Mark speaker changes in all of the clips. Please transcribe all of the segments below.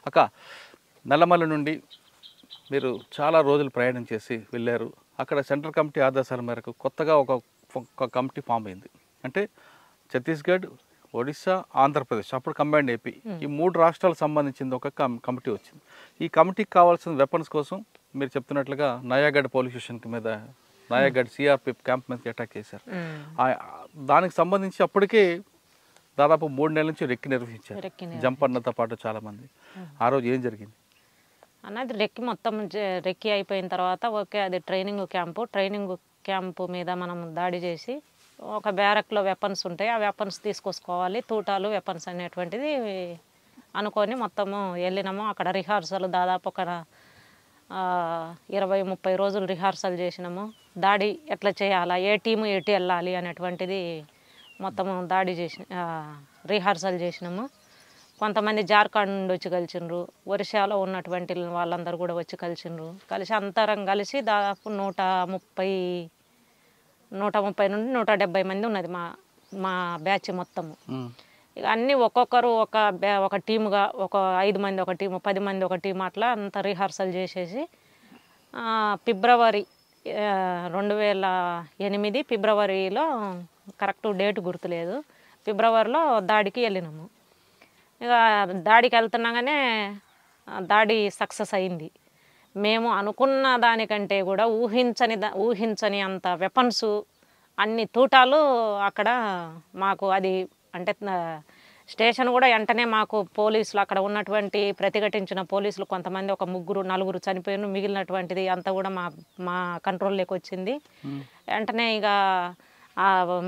Speaker 1: అక్క నల్లమల్ల నుండి మీరు చాలా రోజులు ప్రయాణం చేసి వెళ్ళారు. అక్కడ సెంట్రల్ కమిటీ ఆదేశాల మేరకు కొత్తగా ఒక కమిటీ ఫామ్ అయింది. అంటే ఛత్తీస్గఢ్, ఒడిశా, ఆంధ్రప్రదేశ్, అప్పుడు కంబైన్డ్ ఏపీ, ఈ 3 రాష్ట్రాలకు సంబంధించింది ఒక కమిటీ వచ్చింది. ఈ కమిటీకి కావాల్సిన వెపన్స్ కోసం మీరు చెప్తున్నట్లుగా నయాగఢ్ పోలీస్ స్టేషన్కి మీద నయాగఢ్ సిఆర్పిఎఫ్ క్యాంప్ మీద అటాక్ చేశారు. దానికి సంబంధించి అప్పటికే దాదాపు 3 నెలల నుంచి రెక్కి నిర్వహించారు జంప్ అన్నతో పాటు చాలామంది. ఆ రోజు ఏం జరిగింది
Speaker 2: అన్నది? రెక్కి మొత్తం రెక్కి అయిపోయిన తర్వాత ఓకే, అది ట్రైనింగ్ క్యాంపు మీద మనం దాడి చేసి ఒక బ్యారక్లో వెపన్స్ ఉంటాయి, ఆ వెపన్స్ తీసుకొచ్చుకోవాలి, తూటాలు వెపన్స్ అనేటువంటిది అనుకొని మొత్తము వెళ్ళినాము. అక్కడ రిహార్సల్ దాదాపు ఒక 20-30 రోజులు రిహార్సల్ చేసినాము. దాడి ఎట్లా చేయాలా, ఏ టీము ఎటు వెళ్ళాలి అనేటువంటిది మొత్తము దాడి చేసి రిహార్సల్ చేసినాము. కొంతమంది జార్ఖండ్ నుండి వచ్చి కలిసిండ్రు, ఒరిస్సాలో ఉన్నటువంటి వాళ్ళందరూ కూడా వచ్చి కలిసిండ్రు. కలిసి అంతరం కలిసి దాదాపు 130 నుండి 170 మంది ఉన్నది మా బ్యాచ్ మొత్తము. ఇక అన్నీ ఒక్కొక్కరు ఒక టీముగా, ఒక 5 మంది ఒక టీము, 10 మంది ఒక టీము, అట్లా అంత రిహార్సల్ చేసేసి ఫిబ్రవరి 2008 ఫిబ్రవరిలో, కరెక్ట్ డేట్ గుర్తులేదు, ఫిబ్రవరిలో దాడికి వెళ్ళినాము. ఇక దాడికి వెళ్తున్నాగానే దాడి సక్సెస్ అయింది. మేము అనుకున్న దానికంటే కూడా ఊహించని అంత వెపన్స్, అన్ని తూటాలు అక్కడ మాకు. అది అంటే స్టేషన్ కూడా వెంటనే మాకు పోలీసులు, అక్కడ ఉన్నటువంటి ప్రతిఘటించిన పోలీసులు కొంతమంది, ఒక 3-4 చనిపోయిన, మిగిలినటువంటిది అంతా కూడా మా కంట్రోల్లోకి వచ్చింది. వెంటనే ఇక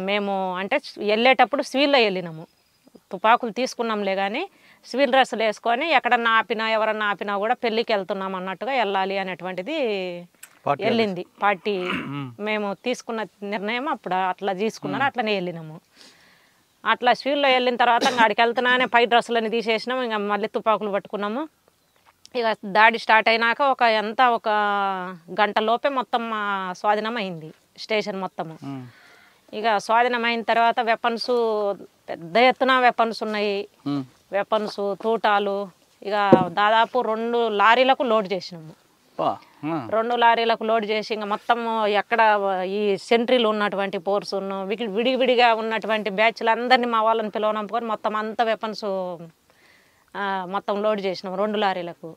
Speaker 2: మేము అంటే వెళ్ళేటప్పుడు సివిల్లో వెళ్ళినాము, తుపాకులు తీసుకున్నాంలే కానీ సివిల్ డ్రెస్సులు వేసుకొని ఎక్కడన్నా ఆపినా, ఎవరన్నా ఆపినా కూడా పెళ్ళికి వెళ్తున్నాం అన్నట్టుగా వెళ్ళాలి అనేటువంటిది వెళ్ళింది పార్టీ. మేము తీసుకున్న నిర్ణయం అప్పుడు అట్లా తీసుకున్నారు, అట్లనే వెళ్ళినాము. అట్లా సివిల్లో వెళ్ళిన తర్వాత అక్కడికి వెళ్తున్నానే పై డ్రెస్సులని తీసేసినాము, ఇంకా మళ్ళీ తుపాకులు పట్టుకున్నాము. ఇక దాడి స్టార్ట్ అయినాక ఒక గంట లోపే మొత్తం స్వాధీనం అయింది స్టేషన్ మొత్తము. ఇక స్వాధీనం అయిన తర్వాత వెపన్స్, పెద్ద ఎత్తున వెపన్స్ ఉన్నాయి, వెపన్స్, తూటాలు. ఇక దాదాపు 2 లారీలకు లోడ్ చేసినాము. 2 లారీలకు లోడ్ చేసి ఇంకా మొత్తం ఎక్కడ ఈ సెంట్రీలు ఉన్నటువంటి పోర్స్ విడివిడిగా ఉన్నటువంటి బ్యాచ్లు అందరినీ మా వాళ్ళని పిలవనంపుకొని మొత్తం అంత వెపన్స్ మొత్తం లోడ్ చేసినాం 2 లారీలకు.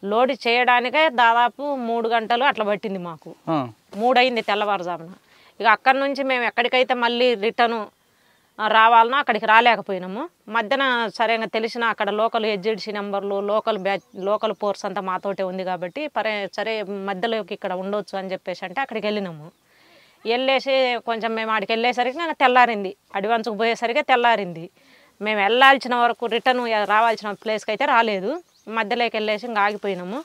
Speaker 2: లోడ్ చేయడానికే దాదాపు 3 గంటలు అట్లా పట్టింది మాకు. 3 అయింది తెల్లవారుజామున. ఇక అక్కడి నుంచి మేము ఎక్కడికైతే మళ్ళీ రిటర్ను రావాలనో అక్కడికి రాలేకపోయినాము. మధ్యన సరిగా తెలిసిన అక్కడ లోకల్ హెచ్జిడిసి నెంబర్లు, లోకల్ ఫోర్స్ అంతా మాతోటే ఉంది కాబట్టి సరే మధ్యలోకి ఇక్కడ ఉండొచ్చు అని చెప్పేసి అంటే అక్కడికి వెళ్ళినాము. వెళ్ళేసి కొంచెం మేము అక్కడికి వెళ్ళేసరికి నేను తెల్లారింది, అడ్వాన్స్కి పోయేసరికి తెల్లారింది. మేము వెళ్ళాల్సిన వరకు రిటర్న్ రావాల్సిన ప్లేస్కి అయితే రాలేదు, మధ్యలోకి వెళ్ళేసి ఇంకా ఆగిపోయినాము.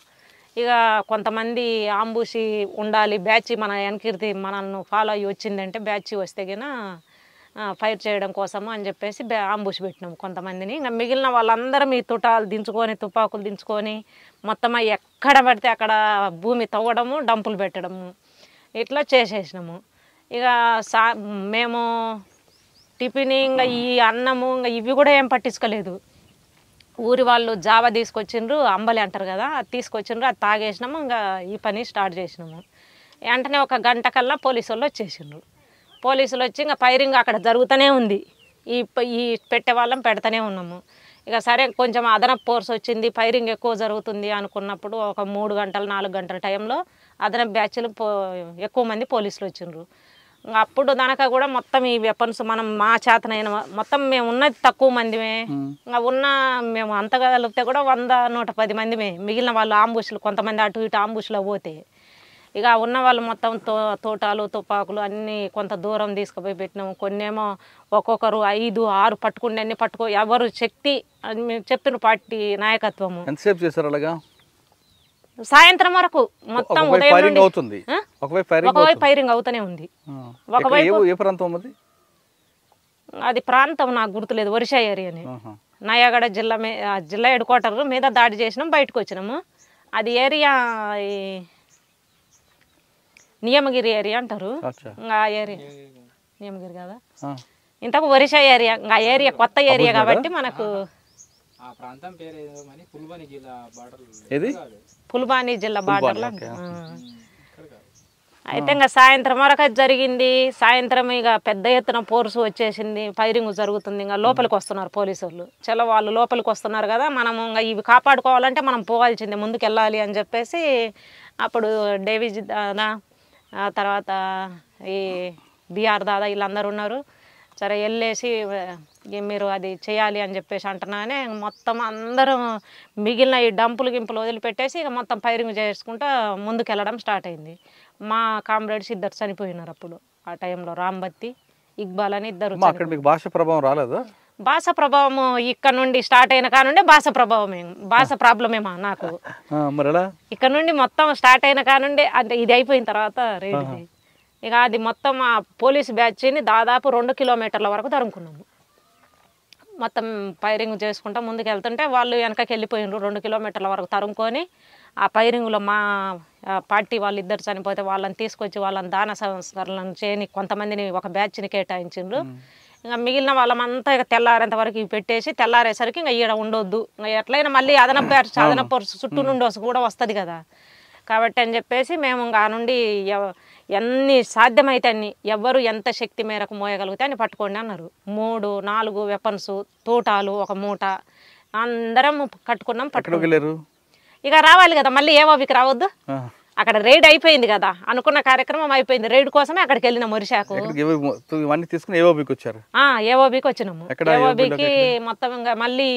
Speaker 2: ఇక కొంతమంది ఆంబూసి ఉండాలి, బ్యాచ్ మన వెనకీర్తి మనల్ని ఫాలో అయ్యి వచ్చిందంటే బ్యాచ్ వస్తే గిన ఫైర్ చేయడం కోసము అని చెప్పేసి ఆంబూసి పెట్టినాము కొంతమందిని. ఇంకా మిగిలిన వాళ్ళందరూ మీ తుటాలు దించుకొని, తుపాకులు దించుకొని మొత్తం ఎక్కడ పడితే అక్కడ భూమి తవ్వడము, డంపులు పెట్టడము, ఇట్లా చేసేసినాము. ఇక మేము టిఫిన్, ఇంకా ఈ అన్నము, ఇంకా ఇవి కూడా ఏం పట్టించుకోలేదు. ఊరి వాళ్ళు జావా తీసుకొచ్చిండ్రు, అంబలి అంటారు కదా, అది తీసుకొచ్చిండ్రు, అది తాగేసినాము. ఇంకా ఈ పని స్టార్ట్ చేసినాము. వెంటనే ఒక గంట కల్లా పోలీసు వాళ్ళు వచ్చేసిండ్రు. పోలీసులు వచ్చి ఇంకా ఫైరింగ్ అక్కడ జరుగుతూనే ఉంది. ఈ పెట్టే వాళ్ళం పెడతానే ఉన్నాము. ఇక సరే కొంచెం అదనపు ఫోర్స్ వచ్చింది, ఫైరింగ్ ఎక్కువ జరుగుతుంది అనుకున్నప్పుడు ఒక 3 గంటలు 4 గంటల టైంలో అదనపు బ్యాచ్లు ఎక్కువ మంది పోలీసులు వచ్చిండ్రు. అప్పుడు దానక కూడా మొత్తం ఈ వెపన్స్ మనం మా చేతనైన మొత్తం మేము ఉన్నది తక్కువ మందిమే. ఇంకా మేము అంతగలిగితే కూడా 100-110 మందిమే. మిగిలిన వాళ్ళు ఆంబుష్లు, కొంతమంది అటు ఇటు ఆంబుష్లో పోతే ఇక ఉన్న వాళ్ళు మొత్తం తోటాలు, తుపాకులు అన్నీ కొంత దూరం తీసుకుపోయి పెట్టినాము. కొన్నేమో ఒక్కొక్కరు 5-6 పట్టుకుంటే అన్ని ఎవరు శక్తి అని మేము చెప్పిన పార్టీ నాయకత్వము.
Speaker 1: ఎంతసేపు చేశారు అలాగా?
Speaker 2: సాయంత్రం వరకు మొత్తం ఉదయం నుండి ఒకవైపు ఫైరింగ్ అవుతూనే ఉంది. ఒకవైపు అది ప్రాంతం నాకు గుర్తులేదు, ఒరిస్సా ఏరియాని. నయాగఢ జిల్లా హెడ్ క్వార్టర్ మీద దాడి చేసినాం, బయటకు వచ్చినాము. అది ఏరియా నియమగిరి ఏరియా అంటారు. ఆ ఏరియా నియమగిరి కదా, ఇంతకు ఒరిస్సా ఏరియా. ఆ ఏరియా కొత్త ఏరియా కాబట్టి మనకు
Speaker 1: ఏది
Speaker 2: పుల్వాని జిల్లా బార్డర్లో. అయితే ఇంకా సాయంత్రం వరకు అది జరిగింది. సాయంత్రం ఇక పెద్ద ఎత్తున ఫోర్స్ వచ్చేసింది, ఫైరింగ్ జరుగుతుంది. ఇంకా లోపలికి వస్తున్నారు పోలీసు వాళ్ళు. చలో వాళ్ళు లోపలికి వస్తున్నారు కదా, మనం ఇంకా ఇవి కాపాడుకోవాలంటే మనం పోవాల్సిందే, ముందుకు వెళ్ళాలి అని చెప్పేసి అప్పుడు డేవిజ్ దాదా, తర్వాత ఈ బిఆర్ దాదా వీళ్ళందరూ ఉన్నారు. సరే వెళ్ళేసి మీరు అది చేయాలి అని చెప్పేసి అంటున్నానే మొత్తం అందరం మిగిలిన ఈ డంపులు గింపులు వదిలిపెట్టేసి ఇక మొత్తం ఫైరింగ్ చేసుకుంటూ ముందుకు వెళ్ళడం స్టార్ట్ అయింది. మా కామ్రేడ్స్ ఇద్దరు చనిపోయినారు అప్పుడు ఆ టైంలో, రాంబత్తి, ఇక్బాల్ అని ఇద్దరు.
Speaker 1: అక్కడ మీకు భాష ప్రభావం రాలేదా?
Speaker 2: భాష ప్రభావం ఇక్కడ నుండి స్టార్ట్ అయిన కానుండే భాష ప్రభావమే, భాష ప్రాబ్లమేమా నాకు. ఇక్కడ నుండి మొత్తం స్టార్ట్ అయిన కానుండే, అంటే ఇది అయిపోయిన తర్వాత రేడిది ఇక అది మొత్తం ఆ పోలీసు బ్యాచ్ని దాదాపు 2 కిలోమీటర్ల వరకు తరుముకున్నాము. మొత్తం ఫైరింగ్ చేసుకుంటూ ముందుకు వెళ్తుంటే వాళ్ళు వెనకకి వెళ్ళిపోయినారు. 2 కిలోమీటర్ల వరకు తరుముకొని ఆ ఫైరింగ్లో మా పార్టీ వాళ్ళు ఇద్దరు చనిపోతే వాళ్ళని తీసుకొచ్చి వాళ్ళని దాన సంస్కరణలను చేయని కొంతమందిని ఒక బ్యాచ్ని కేటాయించిండ్రు. ఇంకా మిగిలిన వాళ్ళమంతా ఇక తెల్లారేంత వరకు ఇవి పెట్టేసి తెల్లారేసరికి ఇంకా ఈడ ఉండొద్దు, ఇంకా ఎట్లయినా మళ్ళీ అదనపు చుట్టూ నుండి కూడా వస్తుంది కదా, కాబట్టి అని చెప్పేసి మేము ఇంకా నుండి ఎన్ని సాధ్యమైతే అన్ని ఎవరు ఎంత శక్తి మేరకు మోయగలిగితే అని పట్టుకోండి అన్నారు. 3-4 వెపన్స్, తోటాలు, ఒక మూట అందరం కట్టుకున్నాం. పట్టుకోలేరు ఇక రావాలి కదా, మళ్ళీ ఏవోబికి రావద్దు. అక్కడ రైడ్ అయిపోయింది కదా, అనుకున్న కార్యక్రమం అయిపోయింది. రైడ్ కోసమే అక్కడికి వెళ్ళినాం ఒరిషాకు. ఏవోబికి వచ్చినాము. ఏవోబికి మొత్తం ఇంకా మళ్ళీ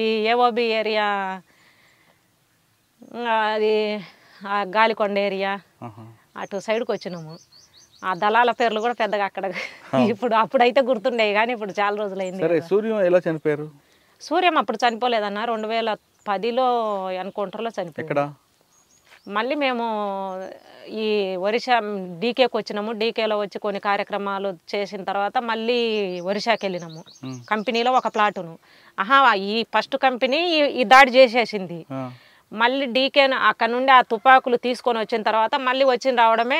Speaker 2: ఈ ఏవోబి ఏరియా, అది గాలికొండ ఏరియా అటు సైడ్కి వచ్చినాము. ఆ దళాల పేర్లు కూడా పెద్దగా అక్కడ ఇప్పుడు అప్పుడైతే గుర్తుండేవి కానీ ఇప్పుడు చాలా రోజులైంది.
Speaker 1: సూర్యం ఎలా చనిపోయారు?
Speaker 2: సూర్యం అప్పుడు చనిపోలేదన్న, 2010లో ఎన్కౌంటర్లో చనిపోయాడు. మళ్ళీ మేము ఈ ఒరిస్సా డీకేకి వచ్చినాము. డీకేలో వచ్చి కొన్ని కార్యక్రమాలు చేసిన తర్వాత మళ్ళీ ఒరిస్సాకి వెళ్ళినాము. కంపెనీలో ఒక ప్లాటును ఈ ఫస్ట్ కంపెనీ ఈ దాడి చేసేసింది. మళ్ళీ డీకే అక్కడ నుండి ఆ తుపాకులు తీసుకొని వచ్చిన తర్వాత మళ్ళీ రావడమే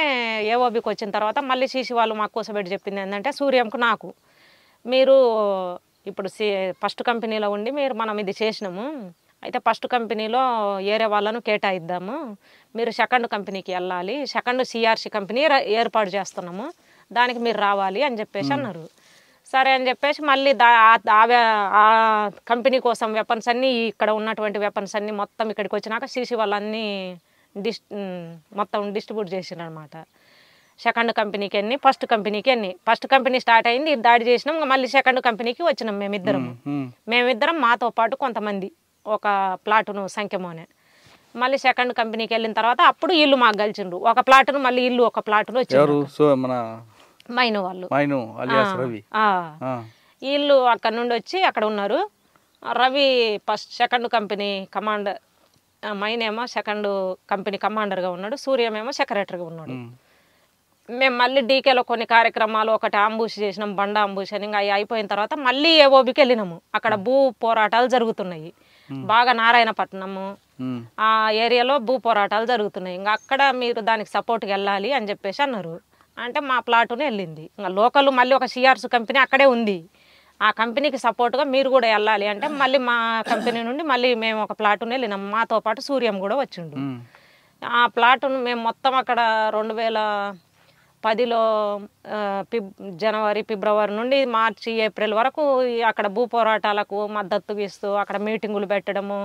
Speaker 2: ఏఓబికి వచ్చిన తర్వాత మళ్ళీ సీసీ వాళ్ళు మాకు కూసబెట్టి చెప్పింది ఏంటంటే, సూర్యంకు నాకు మీరు ఇప్పుడు ఫస్ట్ కంపెనీలో ఉండి మనం ఇది చేసినాము, అయితే ఫస్ట్ కంపెనీలో ఏరే వాళ్ళను కేటాయిద్దాము, మీరు సెకండ్ కంపెనీకి వెళ్ళాలి, సెకండ్ సిఆర్సి కంపెనీ ఏర్పాటు చేస్తున్నాము, దానికి మీరు రావాలి అని చెప్పేసి అన్నారు. సరే అని చెప్పేసి మళ్ళీ ఆ కంపెనీ కోసం వెపన్స్ అన్నీ, ఇక్కడ ఉన్నటువంటి వెపన్స్ అన్నీ మొత్తం ఇక్కడికి వచ్చినాక సీసీ వాళ్ళన్నీ మొత్తం డిస్ట్రిబ్యూట్ చేసినారు అనమాట. సెకండ్ కంపెనీకి ఎన్ని, ఫస్ట్ కంపెనీకి ఎన్ని. ఫస్ట్ కంపెనీ స్టార్ట్ అయింది, దాడి చేసినాం, మళ్ళీ సెకండ్ కంపెనీకి వచ్చినాం మేమిద్దరం మాతో పాటు కొంతమంది, ఒక ప్లాటును సంఖ్యమోనే. మళ్ళీ సెకండ్ కంపెనీకి వెళ్ళిన తర్వాత అప్పుడు ఇల్లు మాకు కలిసిండ్రు. ఒక ప్లాటును మళ్ళీ ఇల్లు ఒక ప్లాటును వచ్చి మైను వాళ్ళు, వీళ్ళు అక్కడ నుండి వచ్చి అక్కడ ఉన్నారు. Ravi first second company commander, మైనేమో సెకండ్ కంపెనీ కమాండర్గా ఉన్నాడు, సూర్యమేమో సెక్రటరీగా ఉన్నాడు. మేము మళ్ళీ డీకేలో కొన్ని కార్యక్రమాలు, ఒకటి అంబుష్ చేసినాం, బండ అంబుష్ అని. ఇంకా అవి అయిపోయిన తర్వాత మళ్ళీ ఏఓబికి వెళ్ళినాము. అక్కడ భూ పోరాటాలు జరుగుతున్నాయి బాగా, నారాయణపట్నము ఆ ఏరియాలో భూ పోరాటాలు జరుగుతున్నాయి. ఇంకా అక్కడ మీరు దానికి సపోర్ట్కి వెళ్ళాలి అని చెప్పేసి అన్నారు. అంటే మా ప్లాటునే వెళ్ళింది. ఇంకా లోకల్ మళ్ళీ ఒక సిఆర్స్ కంపెనీ అక్కడే ఉంది, ఆ కంపెనీకి సపోర్ట్గా మీరు కూడా వెళ్ళాలి అంటే మళ్ళీ మా కంపెనీ నుండి మళ్ళీ మేము ఒక ప్లాటునే వెళ్ళినాం. మాతో పాటు సూర్యం కూడా వచ్చిండు. ఆ ప్లాటును మేము మొత్తం అక్కడ 2010లో జనవరి, ఫిబ్రవరి నుండి మార్చి, ఏప్రిల్ వరకు అక్కడ భూ పోరాటాలకు మద్దతు ఇస్తూ అక్కడ మీటింగులు పెట్టడము,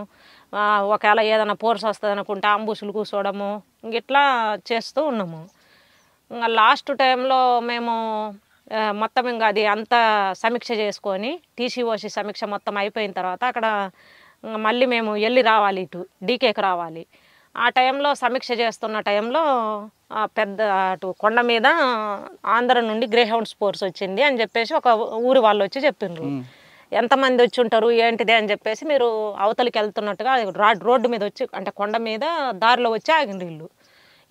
Speaker 2: ఒకవేళ ఏదైనా ఫోర్స్ వస్తుంది అనుకుంటే అంబుషులు కూర్చోవడము, ఇట్లా చేస్తూ ఉన్నాము. ఇంకా లాస్ట్ టైంలో మేము మొత్తం ఇంకా అది అంతా సమీక్ష చేసుకొని టీసీఓసి సమీక్ష మొత్తం అయిపోయిన తర్వాత అక్కడ మళ్ళీ మేము వెళ్ళి రావాలి, ఇటు డీకేకి రావాలి. ఆ టైంలో సమీక్ష చేస్తున్న టైంలో పెద్ద అటు కొండ మీద ఆంధ్ర నుండి గ్రేహౌండ్ స్పోర్ట్స్ వచ్చింది అని చెప్పేసి ఒక ఊరి వాళ్ళు వచ్చి చెప్పిండ్రు. ఎంతమంది వచ్చి ఉంటారు ఏంటిది అని చెప్పేసి, మీరు అవతలికి వెళ్తున్నట్టుగా రోడ్డు మీద వచ్చి, అంటే కొండ మీద దారిలో వచ్చి ఆగిండ్రు ఇల్లు.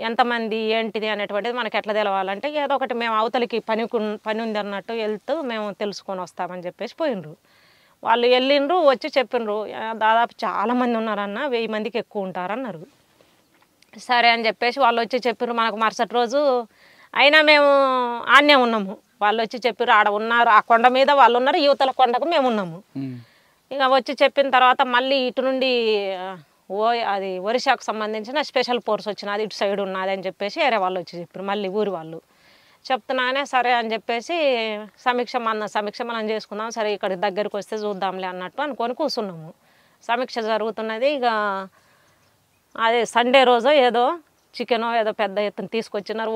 Speaker 2: ఎంతమంది ఏంటిది అనేటువంటిది మనకి ఎట్లా తెలవాలంటే, ఏదో ఒకటి మేము అవతలికి పని ఉంది అన్నట్టు వెళ్తూ మేము తెలుసుకొని వస్తామని చెప్పేసి పోయిండ్రు. వాళ్ళు వెళ్ళిండ్రు, వచ్చి చెప్పిండ్రు దాదాపు చాలామంది ఉన్నారన్న, 1000 మందికి ఎక్కువ ఉంటారన్నారు. సరే అని చెప్పేసి వాళ్ళు వచ్చి చెప్పిండ్రు మనకు మరుసటి రోజు. అయినా మేము ఆన్నే ఉన్నాము. వాళ్ళు వచ్చి చెప్పారు ఆడ ఉన్నారు, ఆ కొండ మీద వాళ్ళు ఉన్నారు, యువతల కొండకు మేము ఉన్నాము. ఇక వచ్చి చెప్పిన తర్వాత మళ్ళీ ఇటు నుండి అది ఒరిస్సాకు సంబంధించిన స్పెషల్ ఫోర్స్ వచ్చినది ఇటు సైడ్ ఉన్నది అని చెప్పేసి వేరే వాళ్ళు వచ్చి చెప్పారు మళ్ళీ ఊరి వాళ్ళు చెప్తున్నానే సరే అని చెప్పేసి సమీక్ష మనం చేసుకుందాం సరే ఇక్కడికి దగ్గరికి వస్తే చూద్దాంలే అన్నట్టు అనుకొని కూర్చున్నాము. సమీక్ష జరుగుతున్నది. ఇక అదే సండే రోజు ఏదో చికెనో ఏదో పెద్ద ఎత్తున తీసుకొచ్చినారు,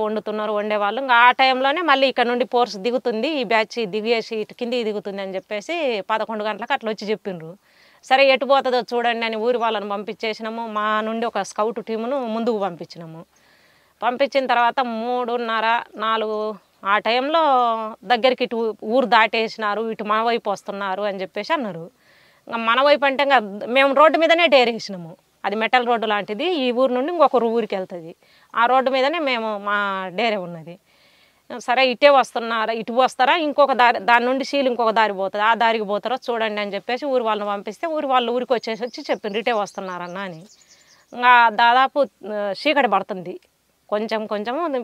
Speaker 2: వండేవాళ్ళు. ఇంకా ఆ టైంలోనే మళ్ళీ ఇక్కడ నుండి ఫోర్స్ దిగుతుంది, ఈ బ్యాచ్ దిగేసి ఇటు కిందికి దిగుతుంది అని చెప్పేసి 11 గంటలకు అట్లా వచ్చి చెప్పిండ్రు. సరే ఎటు పోతుందో చూడండి అని ఊరి వాళ్ళని పంపించేసినాము. మా నుండి ఒక స్కౌట్ టీమును ముందుకు పంపించినాము. పంపించిన తర్వాత 3:30, 4 ఆ టైంలో దగ్గరికి ఇటు ఊరు దాటేసినారు, ఇటు మన వైపు వస్తున్నారు అని చెప్పేసి అన్నారు. ఇంకా మన వైపు అంటే ఇంకా మేము రోడ్డు మీదనే డేరేసినాము. అది మెటల్ రోడ్డు లాంటిది, ఈ ఊరు నుండి ఇంకొక ఊరికి వెళ్తుంది. ఆ రోడ్డు మీదనే మా డేరే ఉన్నది. సరే ఇటే వస్తున్నారా, ఇటు వస్తారా, ఇంకొక దాని నుండి ఇంకొక దారి పోతుంది, ఆ దారికి పోతారో చూడండి అని చెప్పేసి ఊరి వాళ్ళని పంపిస్తే ఊరికి వచ్చి చెప్పిండ్రు ఇటే వస్తున్నారన్న అని. ఇంకా దాదాపు చీకటి పడుతుంది, కొంచెం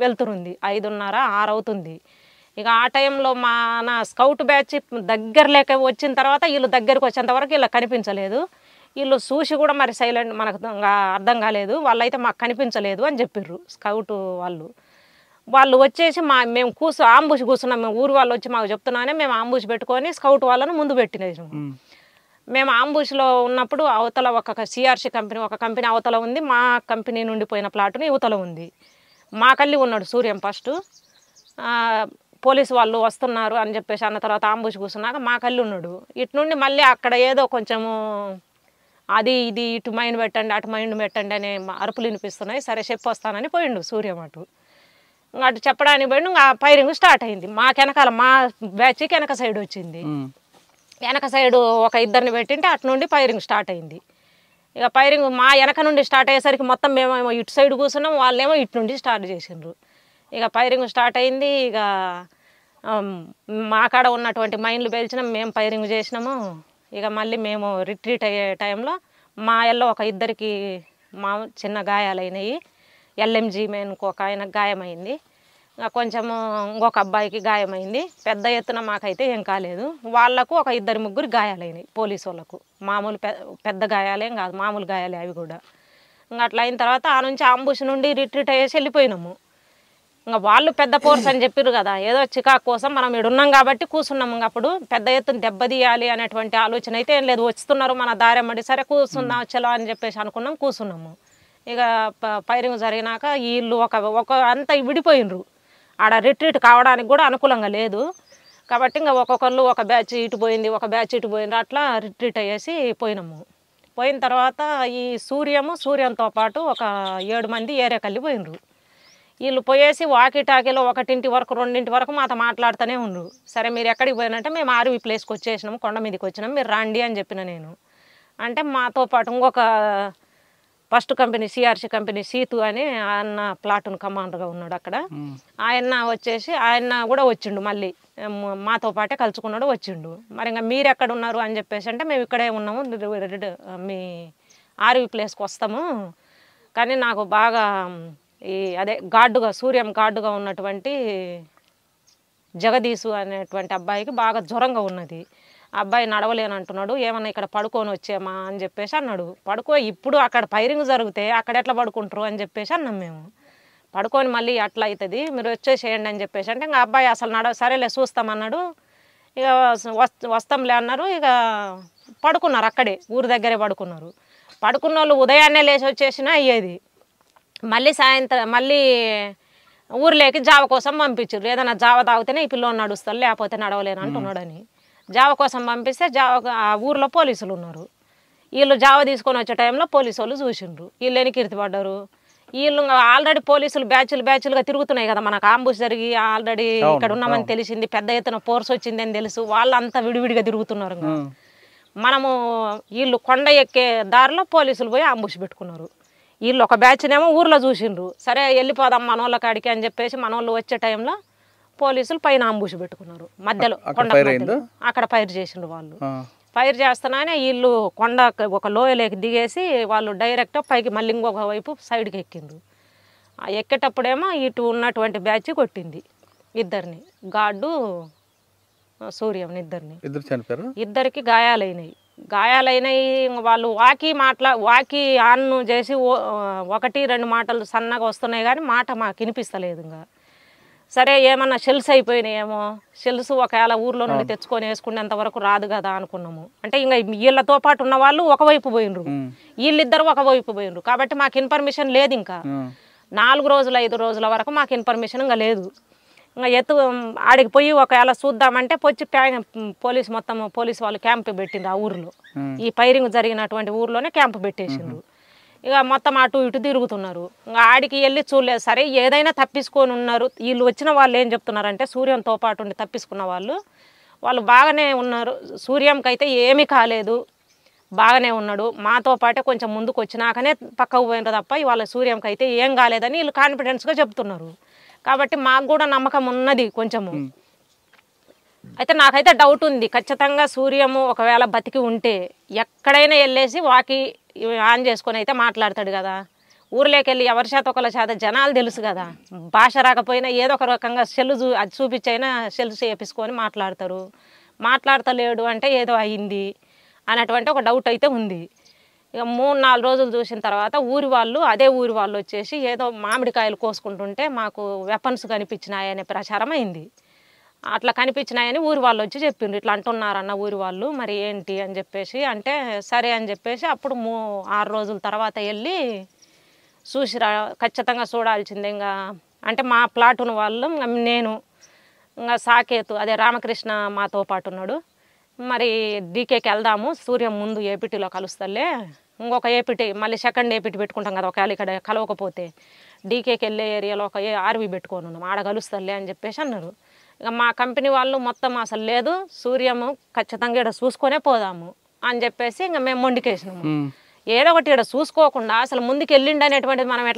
Speaker 2: వెళ్తురుంది, 5:30, 6 అవుతుంది. ఇక ఆ టైంలో మన స్కౌట్ బ్యాచ్ దగ్గర లేక వచ్చిన తర్వాత వీళ్ళు దగ్గరికి వచ్చేంత వరకు వీళ్ళకి కనిపించలేదు. వీళ్ళు చూసి కూడా మరి సైలెంట్, మనకు అర్థం కాలేదు, వాళ్ళైతే మాకు కనిపించలేదు అని చెప్పిర్రు స్కౌట్ వాళ్ళు వచ్చేసి మేము ఆంబుష్ కూర్చున్నాం. మేము ఊరు వాళ్ళు వచ్చి మాకు చెప్తున్నానే మేము ఆంబుష్ పెట్టుకొని స్కౌట్ వాళ్ళను ముందు పెట్టినాము. మేము ఆంబుష్లో ఉన్నప్పుడు అవతల ఒక సిఆర్సి కంపెనీ ఒక కంపెనీ అవతల ఉంది, మా కంపెనీ నుండి పోయిన ప్లాటుని యువతల ఉంది. మా కల్లి ఉన్నాడు సూర్యం ఫస్ట్, పోలీసు వాళ్ళు వస్తున్నారు అని చెప్పేసి అన్న తర్వాత ఆంబుష్ కూర్చున్నాక మా కల్లి ఉన్నాడు. ఇటు నుండి మళ్ళీ అక్కడ ఏదో కొంచెము అది ఇది ఇటు మైండ్ పెట్టండి అటు మైండ్ పెట్టండి అనే అరుపులు వినిపిస్తున్నాయి. సరే చెప్పొస్తానని పోయిండు సూర్యం అటు. అటు చెప్పడానికి పోయిండు. ఇంకా ఫైరింగ్ స్టార్ట్ అయింది. మాకు వెనకాల మా బ్యాచ్కి వెనక సైడ్ వచ్చింది. వెనక సైడు ఒక 2 పెట్టింటే అటు నుండి ఫైరింగ్ స్టార్ట్ అయింది. ఇక ఫైరింగ్ మా వెనక నుండి స్టార్ట్ అయ్యేసరికి మొత్తం మేమేమో ఇటు సైడ్ కూర్చున్నాం, వాళ్ళేమో ఇటు నుండి స్టార్ట్ చేసిండ్రు. ఇక ఫైరింగ్ స్టార్ట్ అయింది. ఇక మా కాడ ఉన్నటువంటి మైండ్లు పేల్చినాం, మేము ఫైరింగ్ చేసినాము. ఇక మళ్ళీ మేము రిట్రీట్ అయ్యే టైంలో మా ఎల్లో ఒక 2కి మా చిన్న గాయాలైనవి. ఎల్ఎంజీ మెయిన్కి ఒక ఆయన గాయమైంది, కొంచెము ఇంకొక అబ్బాయికి గాయమైంది. పెద్ద ఎత్తున మాకైతే ఏం కాలేదు. వాళ్లకు ఒక 2-3 గాయాలైనాయి పోలీసు వాళ్ళకు. మామూలు పెద్ద గాయాలేం కాదు, మామూలు గాయాలే అవి కూడా. ఇంకా అట్లా అయిన తర్వాత ఆ నుంచి ఆంబుష్ నుండి రిట్రీట్ అయ్యేసి వెళ్ళిపోయినాము. ఇంకా వాళ్ళు పెద్ద ఫోర్స్ అని చెప్పారు కదా, ఏదో చికాకు కోసం మనం ఇడున్నాం కాబట్టి కూర్చున్నాము. ఇంకా అప్పుడు పెద్ద ఎత్తున దెబ్బతీయాలి అనేటువంటి ఆలోచన అయితే ఏం లేదు. వస్తున్నారు మన దారెమ్మడి, సరే కూర్చుందాం చలో అని చెప్పేసి అనుకున్నాం, కూర్చున్నాము. ఇక ఫైరింగ్ జరిగినాక వీళ్ళు ఒక అంతా విడిపోయినరు. ఆడ రిట్రీట్ కావడానికి కూడా అనుకూలంగా లేదు కాబట్టి ఇంకా ఒక్కొక్కళ్ళు ఒక బ్యాచ్ ఇటు పోయింది, ఒక బ్యాచ్ ఇటు పోయింది, అట్లా రిట్రీట్ అయ్యేసి పోయినాము. పోయిన తర్వాత ఈ సూర్యంతో పాటు ఒక 7 మంది ఏరియాకెళ్ళి పోయినరు. వీళ్ళు పోయేసి వాకీటాకీలో 1 వరకు 2 వరకు మాతో మాట్లాడుతూనే ఉండ్రు. సరే మీరు ఎక్కడికి పోయినంటే మేము ఆర్వీ ప్లేస్కి వచ్చేసినాము, కొండ మీదకి వచ్చినాం, మీరు రండి అని చెప్పిన నేను. అంటే మాతో పాటు ఇంకొక first company CRC company Situ అని ఆయన ప్లాటూన్ కమాండర్గా ఉన్నాడు అక్కడ. ఆయన కూడా వచ్చిండు, మళ్ళీ మాతో పాటే కలుసుకున్నాడు, వచ్చిండు. మరి ఇంకా మీరు ఎక్కడ ఉన్నారు అని చెప్పేసి అంటే మేము ఇక్కడే ఉన్నాము, మీ ఆర్వీ ప్లేస్కి వస్తాము, కానీ నాకు బాగా సూర్యం గార్డుగా ఉన్నటువంటి జగదీశు అనేటువంటి అబ్బాయికి బాగా జ్వరంగా ఉన్నది. అబ్బాయి నడవలేనంటున్నాడు, ఏమన్నా ఇక్కడ పడుకొని వచ్చామా అని చెప్పేసి అన్నాడు. ఇప్పుడు అక్కడ ఫైరింగ్ జరిగితే అక్కడ ఎట్లా పడుకుంటారు అని చెప్పేసి అన్నాం మేము. పడుకొని మళ్ళీ అట్లా అవుతుంది, మీరు వచ్చేసేయండి అని చెప్పేసి అంటే ఇంకా అబ్బాయి అసలు సరేలే చూస్తామన్నాడు. ఇక వస్తాంలే అన్నారు. ఇక పడుకున్నారు, అక్కడే ఊరి దగ్గరే పడుకున్నారు. పడుకున్న వాళ్ళు ఉదయాన్నే లేచి వచ్చేసినా అయ్యేది. మళ్ళీ సాయంత్రం మళ్ళీ ఊర్లోకి జావ కోసం పంపించారు. ఏదైనా జావ తాగితేనే ఈ పిల్లోని నడుస్తారు, లేకపోతే నడవలేను అంటున్నాడని జావ కోసం పంపిస్తే ఆ ఊర్లో పోలీసులు ఉన్నారు. వీళ్ళు జావ తీసుకొని వచ్చే టైంలో పోలీసు వాళ్ళు చూసిండ్రు, వీళ్ళు ఎనికిర్తి పడ్డారు. వీళ్ళు ఆల్రెడీ పోలీసులు బ్యాచ్లుగా తిరుగుతున్నాయి కదా, మనకు ఆంబుష్ జరిగి ఆల్రెడీ ఇక్కడ ఉన్నామని తెలిసింది, పెద్ద ఎత్తున ఫోర్స్ వచ్చిందని తెలుసు, వాళ్ళంతా విడివిడిగా తిరుగుతున్నారు. మనము వీళ్ళు కొండ ఎక్కే దారిలో పోలీసులు పోయి ఆంబుష్ పెట్టుకున్నారు. వీళ్ళు ఒక బ్యాచ్నేమో ఊర్లో చూసిండ్రు, సరే వెళ్ళిపోదాం మనోళ్ళ కాడికి అని చెప్పేసి మనోళ్ళు వచ్చే టైంలో పోలీసులు పైన ఆంబుష్ పెట్టుకున్నారు. మధ్యలో కొండ అక్కడ ఫైర్ చేసిండ్రు. వాళ్ళు ఫైర్ చేస్తున్నానే వీళ్ళు కొండ ఒక లోయలోకి దిగేసి వాళ్ళు డైరెక్ట్ పైకి మళ్ళీ ఇంకొక వైపు సైడ్కి ఎక్కిండ్రు. ఎక్కేటప్పుడేమో ఇటు ఉన్నటువంటి బ్యాచ్ కొట్టింది 2 గార్డు సూర్యం 2
Speaker 1: చనిపోయారు.
Speaker 2: 2కి గాయాలైనాయి. గాయాలైనవి వాళ్ళు వాకి ఆన్ చేసి ఒకటి రెండు మాటలు సన్నగా వస్తున్నాయి కానీ మాట మాకు వినిపిస్తలేదు. ఇంకా సరే ఏమన్నా షెల్స్ అయిపోయినాయేమో, షెల్స్ ఒకవేళ ఊర్లో నుండి తెచ్చుకొని వేసుకునేంత వరకు రాదు కదా అనుకున్నాము. అంటే ఇంకా వీళ్ళతో పాటు ఉన్న వాళ్ళు ఒకవైపు పోయినరు, వీళ్ళిద్దరు ఒకవైపు పోయినరు. కాబట్టి మాకు ఇన్ఫర్మేషన్ లేదు. ఇంకా 4 రోజులు 5 రోజుల వరకు మాకు ఇన్ఫర్మేషన్ ఇంకా లేదు. ఇంకా ఆడికి పోయి ఒకవేళ చూద్దామంటే పోలీస్ వాళ్ళు క్యాంప్ పెట్టిండ్రు ఆ ఊర్లో. ఈ ఫైరింగ్ జరిగినటువంటి ఊర్లోనే క్యాంప్ పెట్టేసిండ్రు. ఇక మొత్తం అటు ఇటు తిరుగుతున్నారు. ఇంకా ఆడికి వెళ్ళి చూడలేదు. సరే ఏదైనా తప్పించుకొని ఉన్నారు. వీళ్ళు వచ్చిన వాళ్ళు ఏం చెప్తున్నారంటే సూర్యంతో పాటు ఉండి తప్పించుకున్న వాళ్ళు బాగానే ఉన్నారు, సూర్యంకి అయితే ఏమీ కాలేదు, బాగానే ఉన్నాడు, మాతో పాటే కొంచెం ముందుకు వచ్చినాకనే పక్కకు పోయినారు తప్ప ఇవాళ సూర్యంకి అయితే ఏం కాలేదని వీళ్ళు కాన్ఫిడెన్స్గా చెప్తున్నారు. కాబట్టి మాకు కూడా నమ్మకం ఉన్నది కొంచెము. అయితే నాకైతే డౌట్ ఉంది, ఖచ్చితంగా సూర్యము ఒకవేళ బతికి ఉంటే ఎక్కడైనా వెళ్ళేసి వాకి ఆన్ చేసుకొని అయితే మాట్లాడతాడు కదా. ఊర్లోకి వెళ్ళి ఎవరి చేత ఒకళ్ళ చేత జనాలు తెలుసు కదా, భాష రాకపోయినా ఏదో ఒక రకంగా అది చూపించైనా సెల్లు చేపించుకొని మాట్లాడతారు. మాట్లాడతలేడు అంటే ఏదో అయింది అన్నటువంటి ఒక డౌట్ అయితే ఉంది. ఇక 3-4 రోజులు చూసిన తర్వాత అదే ఊరి వాళ్ళు వచ్చేసి ఏదో మామిడికాయలు కోసుకుంటుంటే మాకు వెపన్స్ కనిపించినాయనే ప్రచారం అయింది. అట్లా కనిపించినాయని ఊరి వాళ్ళు వచ్చి చెప్పిండ్రు, ఇట్లా అంటున్నారన్న ఊరి వాళ్ళు, మరి ఏంటి అని చెప్పేసి అంటే సరే అని చెప్పేసి అప్పుడు 6 రోజుల తర్వాత వెళ్ళి చూసిరా, ఖచ్చితంగా చూడాల్సిందే. ఇంకా అంటే మా ప్లాటూన్ వాళ్ళు, నేను, ఇంకా సాకేతు అదే రామకృష్ణ మాతో పాటు ఉన్నాడు. మరి డీకేకి వెళ్దాము, సూర్యం ముందు ఏపీటీలో కలుస్తలే, ఇంకొక ఏపీటీ మళ్ళీ సెకండ్ ఏపీటీ పెట్టుకుంటాం కదా ఒకవేళ ఇక్కడ కలవకపోతే, డీకేకి వెళ్ళే ఏరియాలో ఒక ఆర్వీ పెట్టుకొని ఉన్నాం, ఆడ కలుస్తలే అని చెప్పేసి అన్నారు. ఇక మా కంపెనీ వాళ్ళు మొత్తం అసలు లేదు, సూర్యము ఖచ్చితంగా ఇక్కడ చూసుకొనే పోదాము అని చెప్పేసి ఇంకా మేము మొండికేసినాము. ఏదో ఒకటి ఇక్కడ చూసుకోకుండా అసలు ముందుకు వెళ్ళిండి అనేటువంటిది మనం